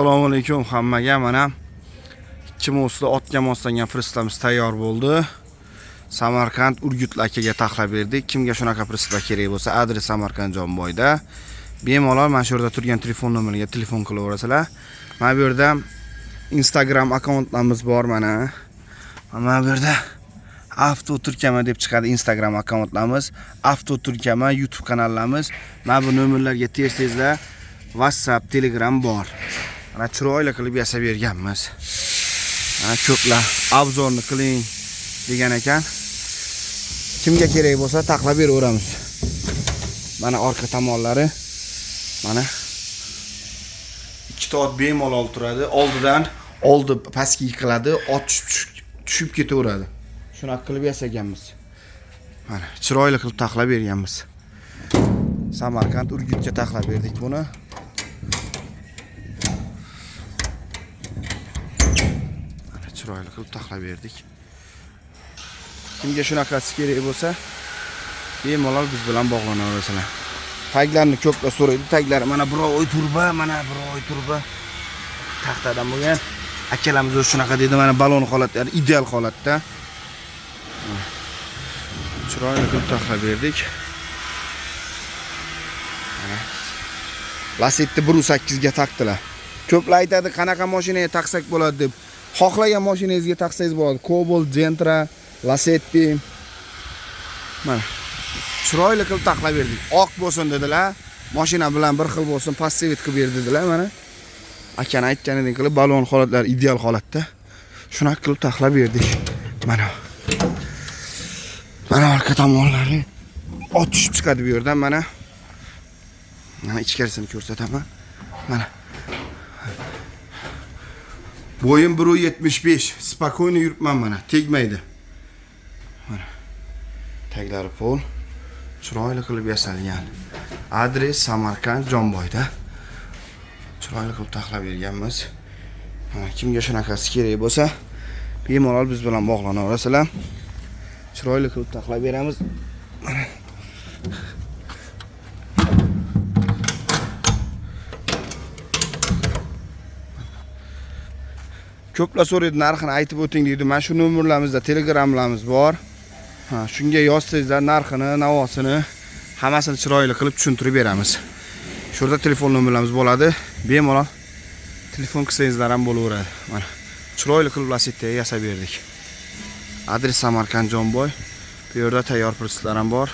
Assalomu alaykum hammaga. Mana 2 mosli otga moslangan prislamiz tayyor bo'ldi. Samarqand Urgutli akaga taxlab berdik. Kimga shunaqa prislar kerak bo'lsa, adres Samarqand Jonboyda. Bemalol mana shu yerda turgan telefon nomeriga telefon qilaverasizlar. Mana bu yerda Instagram akkauntlarimiz bor mana. Mana bu yerda Avto Turkama deb chiqadi Instagram akkauntlarimiz, Avto Turkama YouTube kanallarimiz. Mana bu nomerlarga tersizlar. WhatsApp, Telegram bor. Mana chiroyli qilib yasab berganmiz. Mana ko'plar obzorni qiling degan ekan. Kimga kerak bo'lsa taxlab beraveramiz. Mana orqa tomonlari mana 2 ta ot bemalol turadi. Oldi pastga yiqiladi, ot tushib ketaveradi. Shunaqa qilib yasaganmiz. Mana chiroyli qilib taxlab berganmiz. Samarqand Urgutga taxlab berdik buni. Chiroyli qilib taxlab berdik. Kimga shunaqasi kerak bo'lsa, bemalol biz bilan bog'lanaverasizlar. Taglarni ko'plar so'raydi. Taglar mana birovoy turba, mana birovoy turba. Taxtadan bo'lgan. Akalarimiz o'zi shunaqa dedi, mana balon holatlari ideal holatda. Chiroyli qilib taxlab berdik. Lasetti 1.8 ga taqdilar. Ko'plar aytadi, qanaqa mashinaga taqsak bo'ladi deb. Xohlagan mashinangizga taqsangiz bo'ladi. Cobalt, Gentra, Lasetti. Mana chiroyli qilib taxlab berdik. Oq bo'lsin dedilar. Mashina bilan bir xil bo'lsin, passivit qilib berdilar mana. Akani aytganidek qilib balon holatlari ideal holatda. Shunaqa qilib taxlab berdik. Mana. Mana orqa tomonlari ot tushib chiqadi bu yerdan mana. Mana ichkarisini ko'rsataman. Mana. Boyim 1.75. Spokojniy yuribman mana, tegmaydi. Mana. Taglari pol. Chiroyli qilib yasalgan. Adres Samarqand Jonboyda. Chiroyli qilib taxlab berganmiz. Mana kimga shunaqasi kerak bo'lsa, bemalol biz bilan bog'lanaverasizlar. Chiroyli qilib taxlab beramiz. Ko'plar so'raydi, narxini aytib o'ting deydi. Mana shu nomerlarimizda Telegramlarimiz bor. Shunga yozsangizlar narxini, navosini hammasini chiroyli qilib tushuntirib beramiz. Shu yerda telefon nomerlarimiz bo'ladi. Bemalol telefon qilsangizlar ham bo'laveradi. Mana chiroyli qilib lasettiga yasab berdik. Adres Samarqand Jonboy. Bu yerda tayyor prinslar ham bor.